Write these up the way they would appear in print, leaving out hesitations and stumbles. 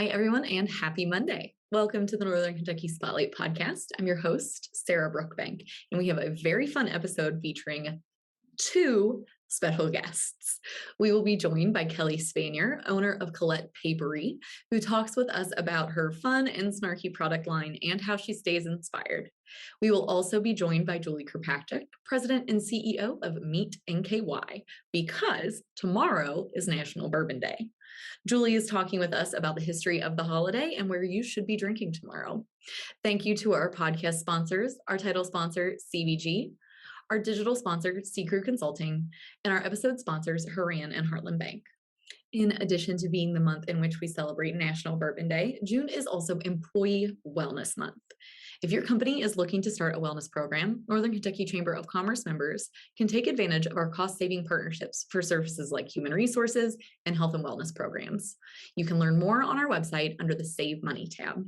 Hi, everyone, and happy Monday. Welcome to the Northern Kentucky Spotlight podcast. I'm your host, Sarah Brookbank, and we have a very fun episode featuring two special guests. We will be joined by Keli Spanier, owner of Colette Paperie, who talks with us about her fun and snarky product line and how she stays inspired. We will also be joined by Julie Kirkpatrick, president and CEO of Meet NKY, because tomorrow is National Bourbon Day. Julie is talking with us about the history of the holiday and where you should be drinking tomorrow. Thank you to our podcast sponsors, our title sponsor, CVG, our digital sponsor, C Crew Consulting, and our episode sponsors, Haran and Heartland Bank. In addition to being the month in which we celebrate National Bourbon Day, June is also Employee Wellness Month. If your company is looking to start a wellness program, Northern Kentucky Chamber of Commerce members can take advantage of our cost-saving partnerships for services like human resources and health and wellness programs. You can learn more on our website under the Save Money tab.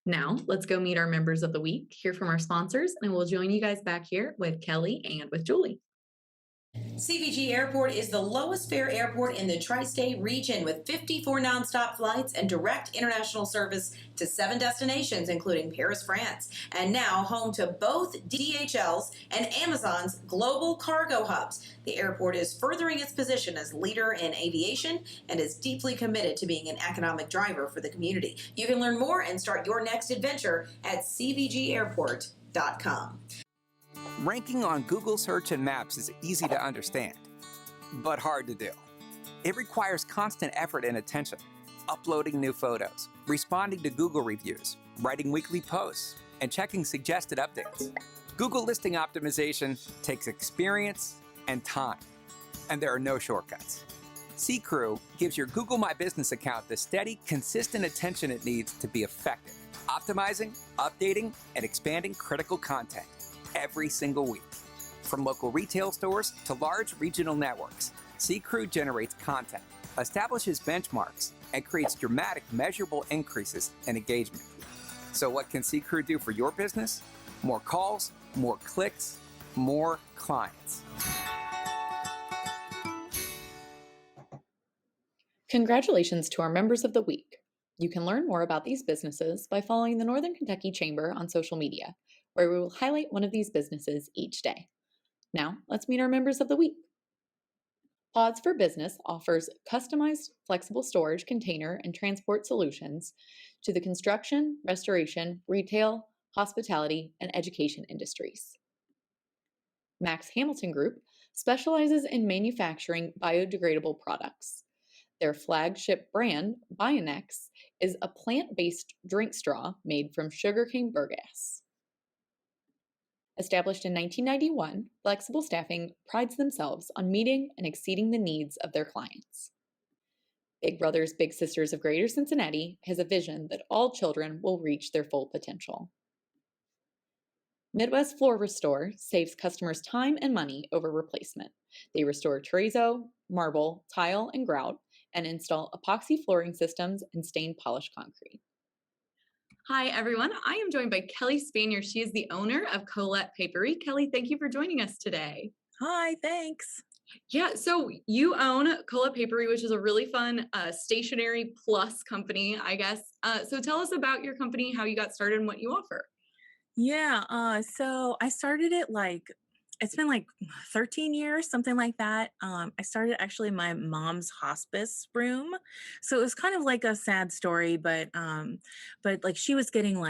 Now, let's go meet our members of the week, hear from our sponsors, and we'll join you guys back here with Keli and with Julie. CVG Airport is the lowest fare airport in the tri-state region with 54 nonstop flights and direct international service to 7 destinations, including Paris, France, and now home to both DHL's and Amazon's global cargo hubs. The airport is furthering its position as leader in aviation and is deeply committed to being an economic driver for the community. You can learn more and start your next adventure at cvgairport.com. Ranking on Google Search and Maps is easy to understand, but hard to do. It requires constant effort and attention, uploading new photos, responding to Google reviews, writing weekly posts, and checking suggested updates. Google listing optimization takes experience and time, and there are no shortcuts. C Crew gives your Google My Business account the steady, consistent attention it needs to be effective, optimizing, updating, and expanding critical content every single week. From local retail stores to large regional networks, C Crew generates content, establishes benchmarks, and creates dramatic, measurable increases in engagement. So what can C Crew do for your business? More calls, more clicks, more clients. Congratulations to our members of the week. You can learn more about these businesses by following the Northern Kentucky Chamber on social media, where we will highlight one of these businesses each day. Now, let's meet our members of the week. Pods for Business offers customized, flexible storage, container, and transport solutions to the construction, restoration, retail, hospitality, and education industries. Max Hamilton Group specializes in manufacturing biodegradable products. Their flagship brand, Bionex, is a plant-based drink straw made from sugarcane bagasse. Established in 1991, Flexible Staffing prides themselves on meeting and exceeding the needs of their clients. Big Brothers Big Sisters of Greater Cincinnati has a vision that all children will reach their full potential. Midwest Floor Restore saves customers time and money over replacement. They restore terrazzo, marble, tile, and grout, and install epoxy flooring systems and stain polish concrete. Hi, everyone. I am joined by Keli Spanier. She is the owner of Colette Paperie. Keli, thank you for joining us today. Hi, thanks. Yeah, so you own Colette Paperie, which is a really fun stationery plus company, I guess. So tell us about your company, how you got started, and what you offer. Yeah, so I started it it's been 13 years, something like that. I started actually in my mom's hospice room. So it was kind of like a sad story, but she was getting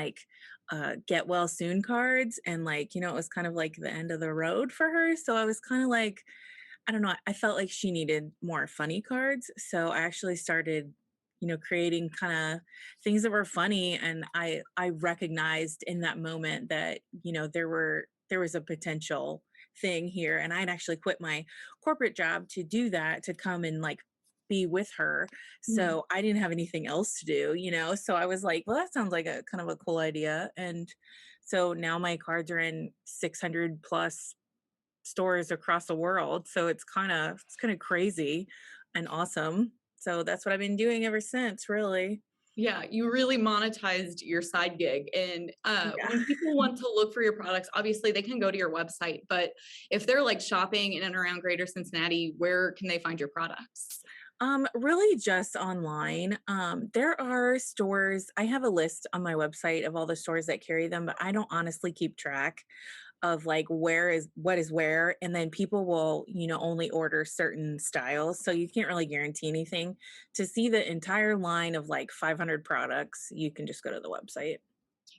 get well soon cards and it was kind of like the end of the road for her. So I was kind of I don't know, I felt like she needed more funny cards. So I actually started creating kind of things that were funny. And I recognized in that moment that, there was a potential thing here. And I'd actually quit my corporate job to do that, to come and be with her. So I didn't have anything else to do, so I was like, well, that sounds like a kind of a cool idea. And so now my cards are in 600 plus stores across the world. So it's kind of crazy and awesome. So that's what I've been doing ever since, really. Yeah, you really monetized your side gig. And when people want to look for your products, obviously they can go to your website. But if they're shopping in and around Greater Cincinnati, where can they find your products? Really just online. There are stores, I have a list on my website of all the stores that carry them, but I don't honestly keep track of like what is where. And then people will, only order certain styles. So you can't really guarantee anything. To see the entire line of like 500 products, you can just go to the website.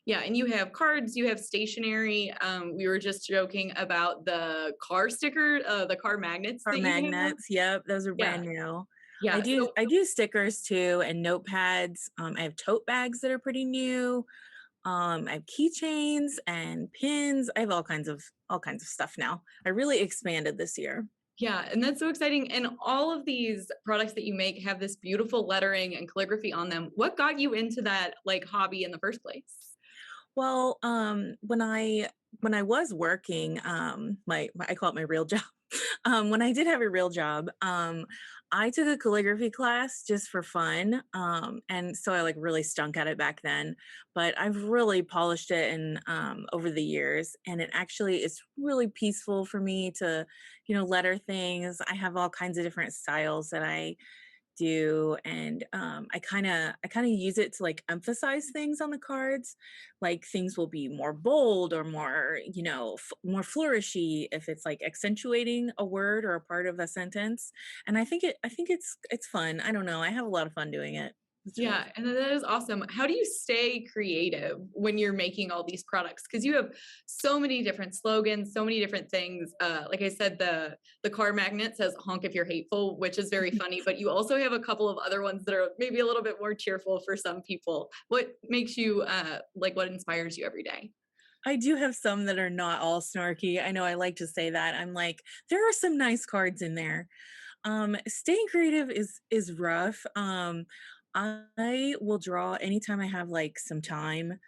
Yeah, and you have cards, you have stationery. We were just joking about the car sticker, the car magnets Our that you have. magnets, yep, those are Yeah, brand new. I yeah. do So I do stickers too and notepads. I have tote bags that are pretty new. I have keychains and pins. I have all kinds of stuff now. I really expanded this year. yeah, and that's so exciting. And all of these products that you make have this beautiful lettering and calligraphy on them. What got you into that like hobby in the first place? Well, when I was working, I call it my real job. When I did have a real job, I took a calligraphy class just for fun, and so I like really stunk at it back then. But I've really polished it and over the years, and it actually is really peaceful for me to, letter things. I have all kinds of different styles that I do, and I kind of use it to like emphasize things on the cards, like things will be more bold or more, more flourishy if it's like accentuating a word or a part of a sentence. And I think it's fun. I don't know, I have a lot of fun doing it. It's really Yeah, and that is awesome. How do you stay creative when you're making all these products? Because you have so many different slogans, so many different things. Like I said, the car magnet says "honk if you're hateful," which is very funny. But you also have a couple of other ones that are maybe a little bit more cheerful for some people. What makes you like? What inspires you every day? I do have some that are not all snarky. I know I like to say that. I'm like, there are some nice cards in there. Staying creative is rough. I will draw anytime I have like some time,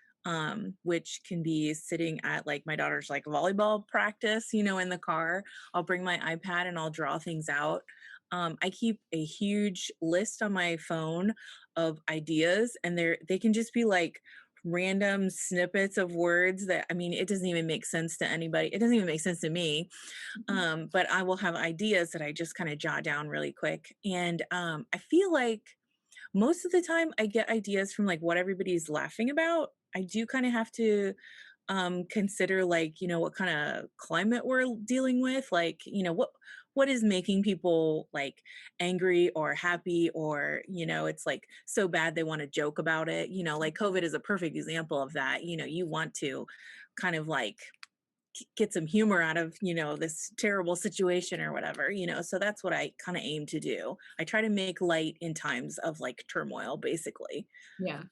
which can be sitting at like my daughter's like volleyball practice, in the car. I'll bring my iPad and I'll draw things out. I keep a huge list on my phone of ideas, and they can just be like random snippets of words that, I mean, it doesn't even make sense to anybody. It doesn't even make sense to me. But I will have ideas that I just kind of jot down really quick. And I feel like most of the time I get ideas from like what everybody's laughing about. I do kind of have to consider like, what kind of climate we're dealing with, like, what is making people like angry or happy, or it's like so bad they want to joke about it, like COVID is a perfect example of that. You want to kind of like get some humor out of this terrible situation or whatever, so that's what I kind of aim to do. I try to make light in times of like turmoil, basically. Yeah.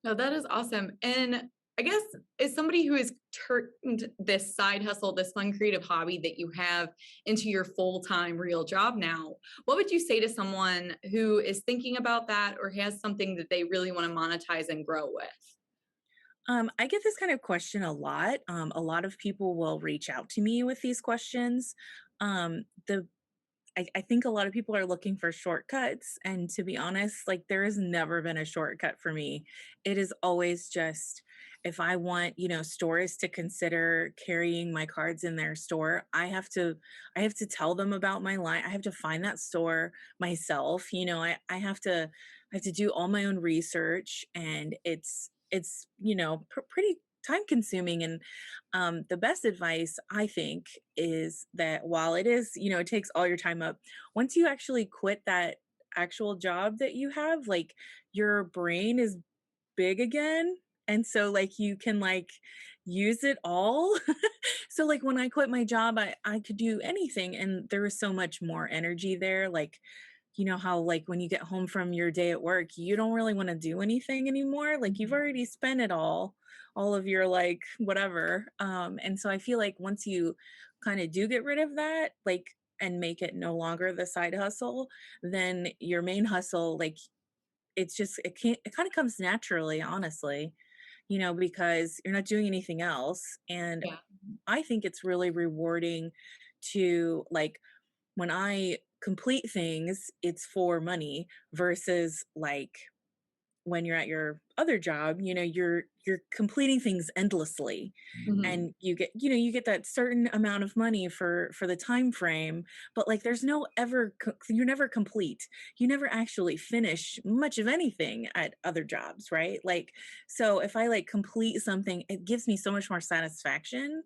No, that is awesome. And I guess as somebody who has turned this side hustle, this fun creative hobby that you have into your full-time real job now, what would you say to someone who is thinking about that or has something that they really want to monetize and grow with? I get this kind of question a lot. A lot of people will reach out to me with these questions. The I think a lot of people are looking for shortcuts. And to be honest, like there has never been a shortcut for me. It is always just if I want, stores to consider carrying my cards in their store, I have to tell them about my line. I have to find that store myself. I have to do all my own research, and it's pretty time consuming. And the best advice I think is that while it is, it takes all your time up, once you actually quit that actual job that you have, like your brain is big again. And so like you can like use it all. So like when I quit my job, I could do anything, and there was so much more energy there. Like, how like when you get home from your day at work, you don't really want to do anything anymore. Like you've already spent it all of your like whatever. And so I feel like once you kind of do get rid of that, like, and make it no longer the side hustle, then your main hustle, like it kind of comes naturally, honestly, because you're not doing anything else. And Yeah. I think it's really rewarding to like when I complete things, it's for money versus like when you're at your other job, you're completing things endlessly, Mhm. and you get that certain amount of money for the time frame, but like there's no you're never complete. You never actually finish much of anything at other jobs, right? Like, so if I like complete something, it gives me so much more satisfaction,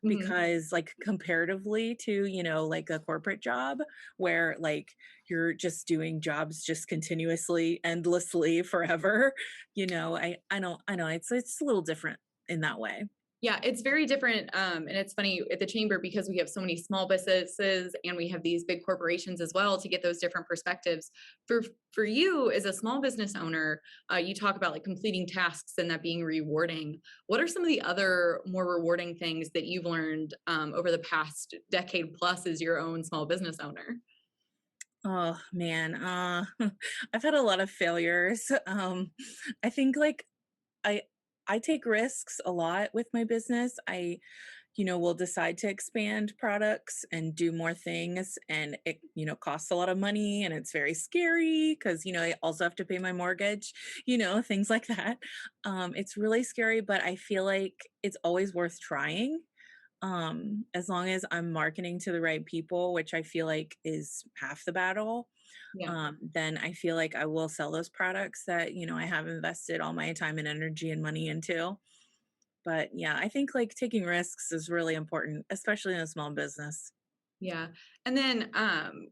Mhm. because like comparatively to, like a corporate job where like you're just doing jobs just continuously, endlessly, forever. I know it's a little different in that way. Yeah, it's very different. And it's funny at the chamber because we have so many small businesses and we have these big corporations as well to get those different perspectives. For you as a small business owner, you talk about like completing tasks and that being rewarding. What are some of the other more rewarding things that you've learned over the past decade plus as your own small business owner? Oh man, I've had a lot of failures. I think like I I take risks a lot with my business. I will decide to expand products and do more things, and it costs a lot of money, and it's very scary because I also have to pay my mortgage, things like that. It's really scary, but I feel like it's always worth trying, as long as I'm marketing to the right people, which I feel like is half the battle. Yeah. Then I feel like I will sell those products that I have invested all my time and energy and money into. But yeah, I think like taking risks is really important, especially in a small business. Yeah. And then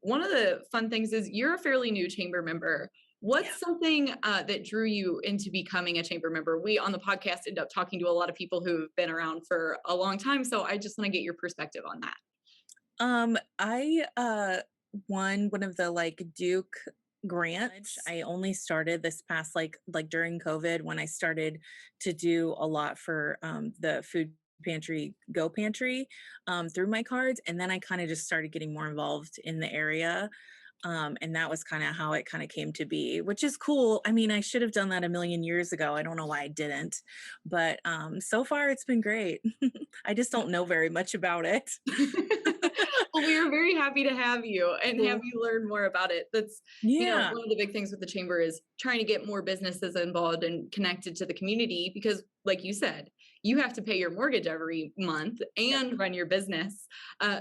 one of the fun things is you're a fairly new chamber member. Yeah. What's something that drew you into becoming a chamber member? We on the podcast end up talking to a lot of people who've been around for a long time. So I just want to get your perspective on that. I won one of the like Duke grants. I only started this past like during COVID, when I started to do a lot for the food pantry go pantry, through my cards, and then I kind of just started getting more involved in the area. And that was kind of how it kind of came to be, which is cool. I mean, I should have done that a million years ago. I don't know why I didn't, but so far it's been great. I just don't know very much about it. Well, we are very happy to have you and have Cool. you learn more about it. That's, Yeah. one of the big things with the chamber is trying to get more businesses involved and connected to the community because, like you said, you have to pay your mortgage every month Yep. and run your business.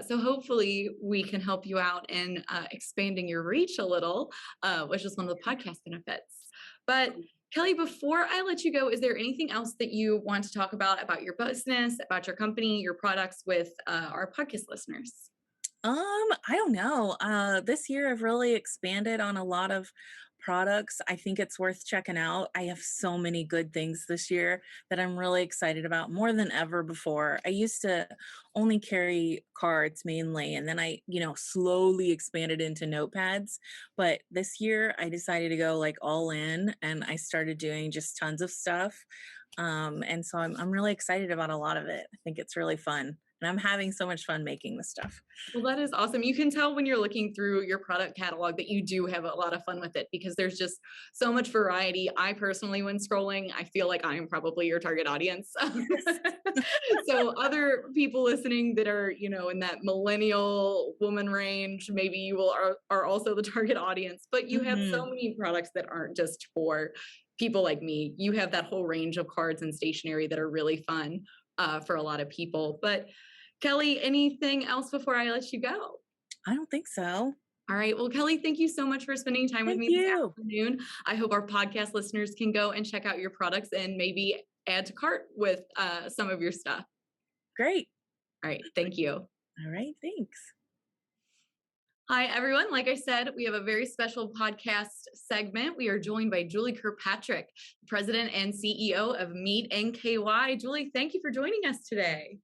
So hopefully we can help you out in expanding your reach a little, which is one of the podcast benefits. But Keli, before I let you go, is there anything else that you want to talk about your business, about your company, your products with our podcast listeners? I don't know. This year I've really expanded on a lot of products. I think it's worth checking out. I have so many good things this year that I'm really excited about, more than ever before. I used to only carry cards mainly, and then I, slowly expanded into notepads. But this year I decided to go like all in, and I started doing just tons of stuff. And so I'm really excited about a lot of it. I think it's really fun. And I'm having so much fun making this stuff. Well, that is awesome. You can tell when you're looking through your product catalog that you do have a lot of fun with it because there's just so much variety. I personally, when scrolling, I feel like I am probably your target audience. So other people listening that are, in that millennial woman range, maybe you are also the target audience, but you have so Hmm. many products that aren't just for people like me. You have that whole range of cards and stationery that are really fun for a lot of people. But Keli, anything else before I let you go? I don't think so. All right. Well, Keli, thank you so much for spending time with Thank me this you. afternoon. I hope our podcast listeners can go and check out your products and maybe add to cart with some of your stuff. Great. All right. Thank you. All right. Thanks. Hi, everyone. Like I said, we have a very special podcast segment. We are joined by Julie Kirkpatrick, President and CEO of Meet NKY. Julie, thank you for joining us today.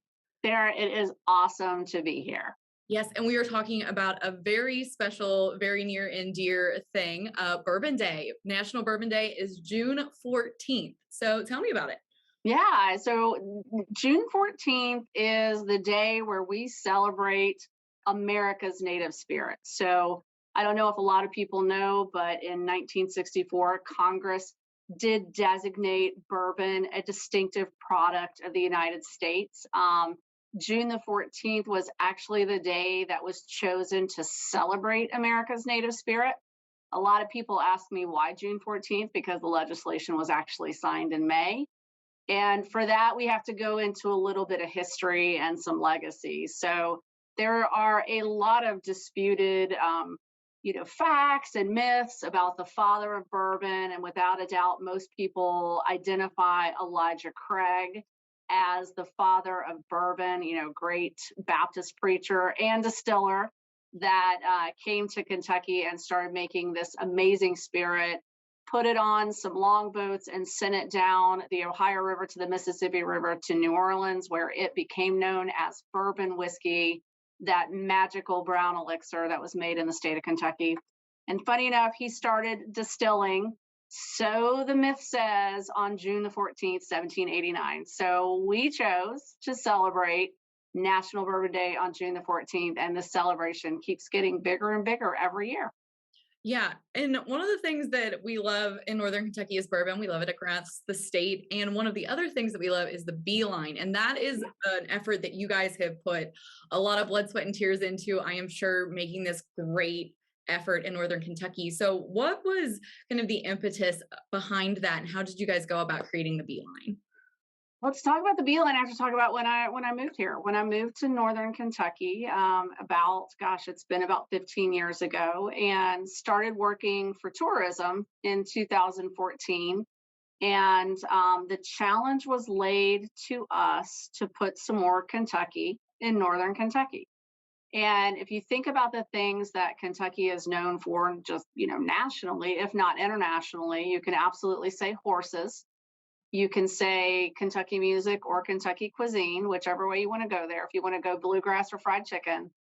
Sarah, it is awesome to be here. Yes, and we are talking about a very special, very near and dear thing, Bourbon Day. National Bourbon Day is June 14th. So tell me about it. Yeah, so June 14th is the day where we celebrate America's native spirits. So I don't know if a lot of people know, but in 1964, Congress did designate bourbon a distinctive product of the United States. June the 14th was actually the day that was chosen to celebrate America's native spirit. A lot of people ask me why June 14th, because the legislation was actually signed in May. And for that, we have to go into a little bit of history and some legacy. So there are a lot of disputed, facts and myths about the father of bourbon. And without a doubt, most people identify Elijah Craig as the father of bourbon, great Baptist preacher and distiller that came to Kentucky and started making this amazing spirit, put it on some longboats and sent it down the Ohio River to the Mississippi River to New Orleans, where it became known as bourbon whiskey, that magical brown elixir that was made in the state of Kentucky. And funny enough, he started distilling, so the myth says, on June the 14th, 1789. So we chose to celebrate National Bourbon Day on June the 14th, and the celebration keeps getting bigger and bigger every year. Yeah. And one of the things that we love in Northern Kentucky is bourbon. We love it across the state. And one of the other things that we love is the beeline. And that is an effort that you guys have put a lot of blood, sweat, and tears into, I am sure, making this great effort in Northern Kentucky. So what was kind of the impetus behind that? And how did you guys go about creating the beeline? Let's talk about the beeline. I have to talk about when I moved here. When I moved to Northern Kentucky, it's been about 15 years ago, and started working for tourism in 2014. And the challenge was laid to us to put some more Kentucky in Northern Kentucky. And if you think about the things that Kentucky is known for, just nationally, if not internationally, you can absolutely say horses. You can say Kentucky music or Kentucky cuisine, whichever way you want to go there, if you want to go bluegrass or fried chicken.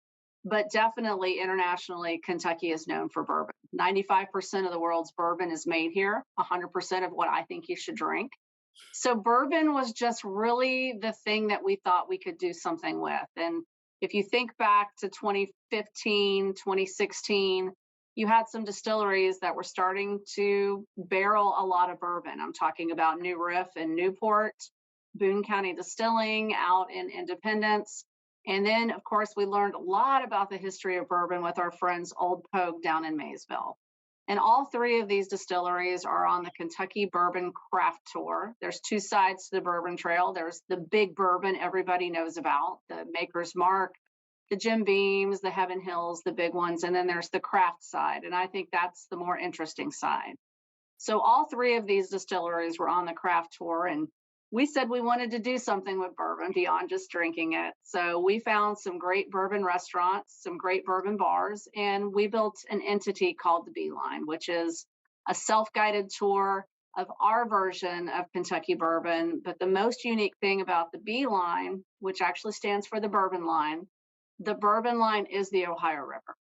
But definitely internationally, Kentucky is known for bourbon. 95% of the world's bourbon is made here, 100% of what I think you should drink. So bourbon was just really the thing that we thought we could do something with. And if you think back to 2015, 2016, you had some distilleries that were starting to barrel a lot of bourbon. I'm talking about New Riff in Newport, Boone County Distilling out in Independence. And then, of course, we learned a lot about the history of bourbon with our friends Old Pogue down in Maysville. And all three of these distilleries are on the Kentucky Bourbon Craft Tour. There's two sides to the Bourbon Trail. There's the big bourbon everybody knows about, the Maker's Mark, the Jim Beams, the Heaven Hills, the big ones, and then there's the craft side. And I think that's the more interesting side. So all three of these distilleries were on the craft tour, and we said we wanted to do something with bourbon beyond just drinking it. So we found some great bourbon restaurants, some great bourbon bars, and we built an entity called the Beeline, which is a self-guided tour of our version of Kentucky bourbon. But the most unique thing about the Beeline, which actually stands for the Bourbon Line, the Bourbon Line is the Ohio River.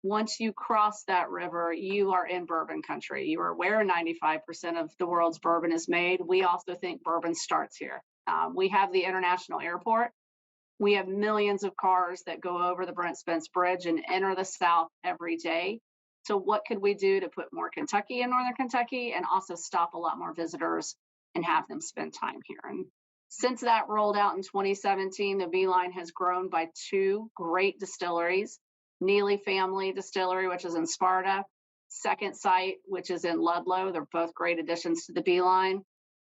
Once you cross that river, you are in bourbon country. You are where 95% of the world's bourbon is made. We also think bourbon starts here. We have the international airport. We have millions of cars that go over the Brent Spence Bridge and enter the South every day. So what could we do to put more Kentucky in Northern Kentucky and also stop a lot more visitors and have them spend time here? And since that rolled out in 2017, the Beeline has grown by two great distilleries. Neely Family Distillery, which is in Sparta, Second Sight, which is in Ludlow. They're both great additions to the Beeline,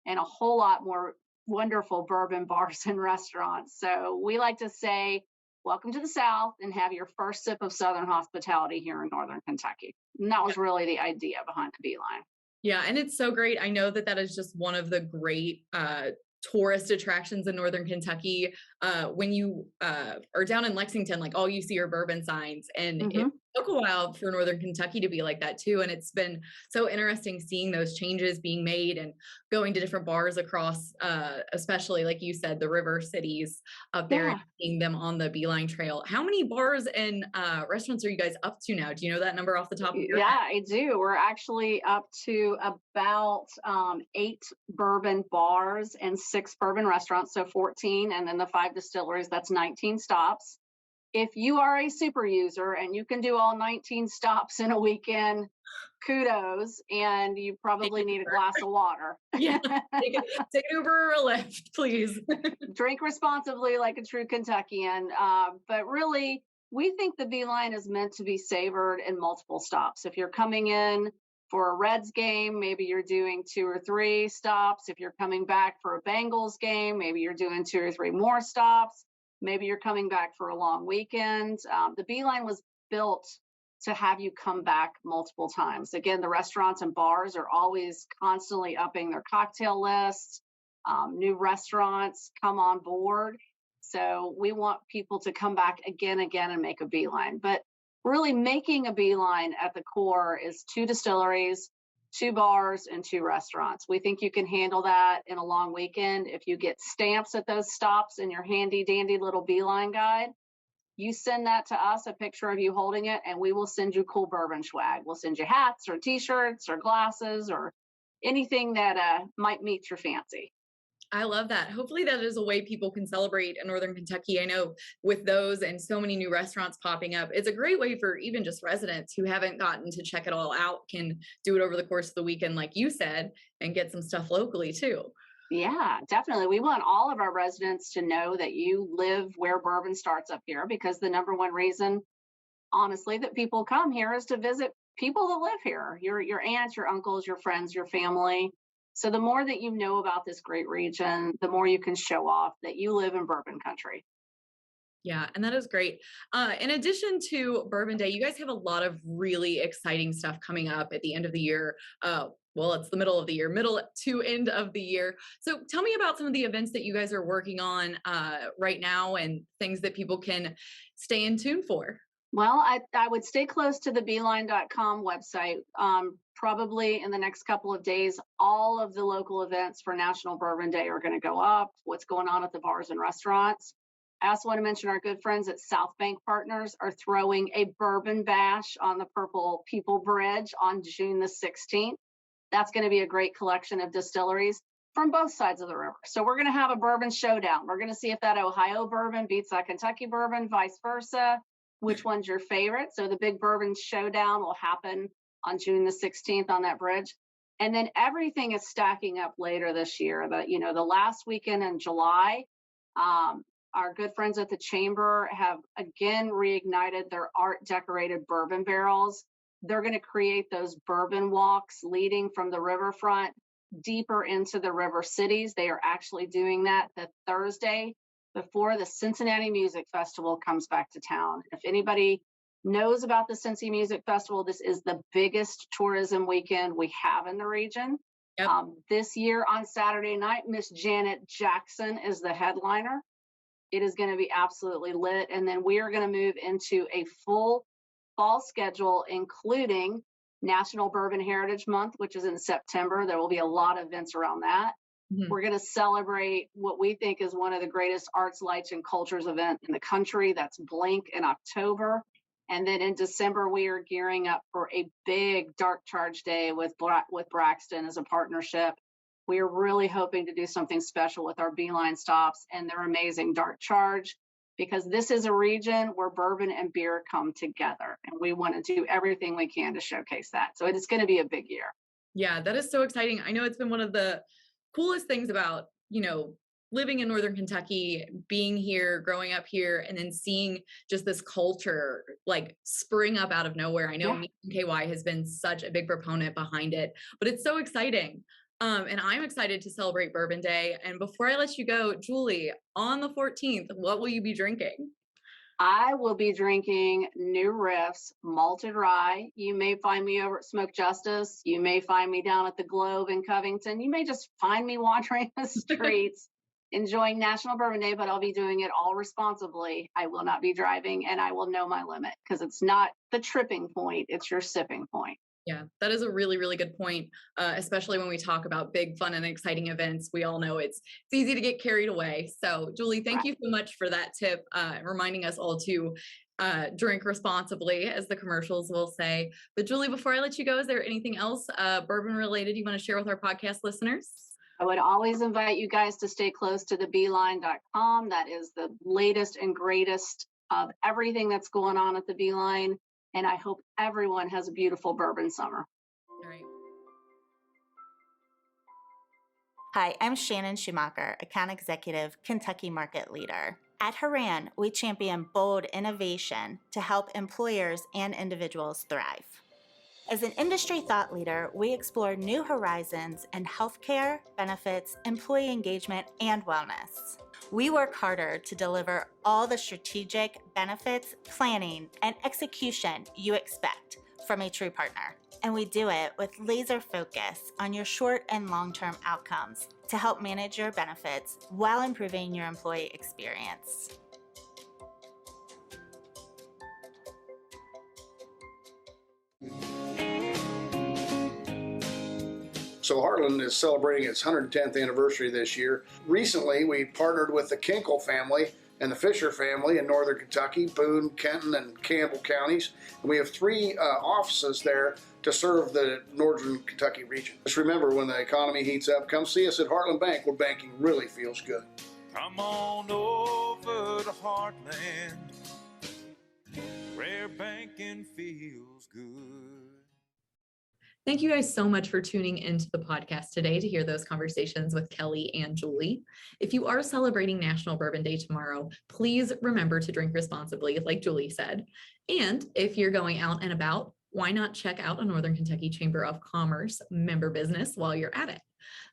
and a whole lot more wonderful bourbon bars and restaurants. So we like to say, welcome to the South and have your first sip of Southern hospitality here in Northern Kentucky. And that was really the idea behind the Beeline. Yeah, and it's so great. I know that is just one of the great tourist attractions in Northern Kentucky. When you are down in Lexington, like all you see are bourbon signs, and it took a while for Northern Kentucky to be like that too. And it's been so interesting seeing those changes being made and going to different bars across, especially like you said, the river cities up there, and seeing them on the Beeline Trail. How many bars and restaurants are you guys up to now? Do you know that number off the top of your head? Yeah, I do. We're actually up to about 8 bourbon bars and 6 bourbon restaurants, so 14, and then the 5 distilleries, that's 19 stops. If you are a super user and you can do all 19 stops in a weekend, kudos, and you probably need a glass of water. Yeah, take an Uber or a Lyft, please. Drink responsibly like a true Kentuckian. But really, we think the Beeline is meant to be savored in multiple stops. If you're coming in for a Reds game, maybe you're doing 2 or 3 stops. If you're coming back for a Bengals game, maybe you're doing 2 or 3 more stops. Maybe you're coming back for a long weekend. The Beeline was built to have you come back multiple times. Again, the restaurants and bars are always constantly upping their cocktail lists. New restaurants come on board. So we want people to come back again, and make a beeline. But really making a beeline at the core is 2 distilleries, 2 bars, and 2 restaurants. We think you can handle that in a long weekend. If you get stamps at those stops in your handy dandy little beeline guide, you send that to us, a picture of you holding it, and we will send you cool bourbon swag. We'll send you hats or t-shirts or glasses or anything that might meet your fancy. I love that. Hopefully that is a way people can celebrate in Northern Kentucky. I know with those and so many new restaurants popping up, it's a great way for even just residents who haven't gotten to check it all out can do it over the course of the weekend, like you said, and get some stuff locally too. Yeah, definitely. We want all of our residents to know that you live where bourbon starts up here, because the number one reason, honestly, that people come here is to visit people that live here, your aunts, your uncles, your friends, your family. So the more that you know about this great region, the more you can show off that you live in bourbon country. Yeah, and that is great. In addition to Bourbon Day, you guys have a lot of really exciting stuff coming up at the end of the year. Well, it's the middle of the year, middle to end of the year. So tell me about some of the events that you guys are working on right now and things that people can stay in tune for. Well, I would stay close to the beeline.com website. Probably in the next couple of days, all of the local events for National Bourbon Day are going to go up, what's going on at the bars and restaurants. I also want to mention our good friends at South Bank Partners are throwing a Bourbon Bash on the Purple People Bridge on June the 16th. That's going to be a great collection of distilleries from both sides of the river. So we're going to have a bourbon showdown. We're going to see if that Ohio bourbon beats that Kentucky bourbon, vice versa. Which one's your favorite? So the big bourbon showdown will happen on June the 16th on that bridge. And then everything is stacking up later this year. The last weekend in July, our good friends at the Chamber have again reignited their art decorated bourbon barrels. They're going to create those bourbon walks leading from the riverfront deeper into the river cities. They are actually doing that the Thursday before the Cincinnati Music Festival comes back to town. If anybody knows about the Cincy Music Festival, this is the biggest tourism weekend we have in the region. Yep. This year on Saturday night, Miss Janet Jackson is the headliner. It is going to be absolutely lit. And then we are going to move into a full fall schedule, including National Bourbon Heritage Month, which is in September. There will be a lot of events around that. Mm-hmm. We're going to celebrate what we think is one of the greatest arts, lights, and cultures event in the country. That's Blink in October. And then in December, we are gearing up for a big Dark Charge Day with Braxton as a partnership. We are really hoping to do something special with our Beeline stops and their amazing Dark Charge, because this is a region where bourbon and beer come together. And we want to do everything we can to showcase that. So it's going to be a big year. Yeah, that is so exciting. I know it's been one of the coolest things about, living in Northern Kentucky, being here, growing up here, and then seeing just this culture like spring up out of nowhere. I know NKY has been such a big proponent behind it, but it's so exciting. And I'm excited to celebrate Bourbon Day. And before I let you go, Julie, on the 14th, what will you be drinking? I will be drinking New Riff's malted rye. You may find me over at Smoke Justice. You may find me down at the Globe in Covington. You may just find me wandering the streets enjoying National Bourbon Day, but I'll be doing it all responsibly. I will not be driving, and I will know my limit, because it's not the tripping point, it's your sipping point. Yeah, that is a really, really good point, especially when we talk about big, fun, and exciting events. We all know it's easy to get carried away. So, Julie, thank you so much for that tip, reminding us all to drink responsibly, as the commercials will say. But, Julie, before I let you go, is there anything else bourbon-related you want to share with our podcast listeners? I would always invite you guys to stay close to the beeline.com. That is the latest and greatest of everything that's going on at the Beeline. And I hope everyone has a beautiful bourbon summer. All right. Hi, I'm Shannon Schumacher, Account Executive, Kentucky Market Leader. At Haran, we champion bold innovation to help employers and individuals thrive. As an industry thought leader, we explore new horizons in healthcare, benefits, employee engagement, and wellness. We work harder to deliver all the strategic benefits, planning, and execution you expect from a true partner. And we do it with laser focus on your short and long-term outcomes to help manage your benefits while improving your employee experience. So Heartland is celebrating its 110th anniversary this year. Recently, we partnered with the Kinkle family and the Fisher family in northern Kentucky, Boone, Kenton, and Campbell counties. And we have 3 offices there to serve the northern Kentucky region. Just remember, when the economy heats up, come see us at Heartland Bank, where banking really feels good. Come on over to Heartland, where banking feels good. Thank you guys so much for tuning into the podcast today to hear those conversations with Keli and Julie. If you are celebrating National Bourbon Day tomorrow, please remember to drink responsibly, like Julie said. And if you're going out and about, why not check out a Northern Kentucky Chamber of Commerce member business while you're at it?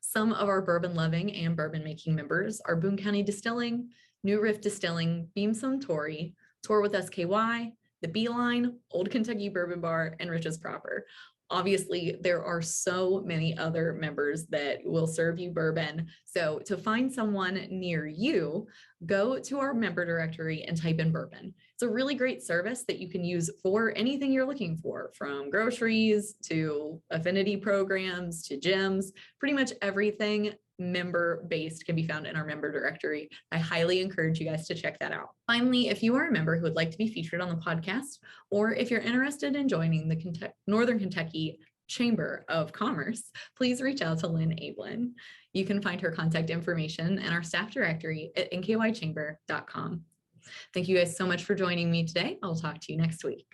Some of our bourbon loving and bourbon making members are Boone County Distilling, New Riff Distilling, Beam Suntory, Tour with SKY, The Beeline, Old Kentucky Bourbon Bar, and Rich's Proper. Obviously, there are so many other members that will serve you bourbon. So to find someone near you, go to our member directory and type in bourbon. It's a really great service that you can use for anything you're looking for, from groceries to affinity programs to gyms. Pretty much everything member-based can be found in our member directory. I highly encourage you guys to check that out. Finally, if you are a member who would like to be featured on the podcast, or if you're interested in joining the Northern Kentucky Chamber of Commerce, please reach out to Lynn Ablin. You can find her contact information and our staff directory at nkychamber.com. Thank you guys so much for joining me today. I'll talk to you next week.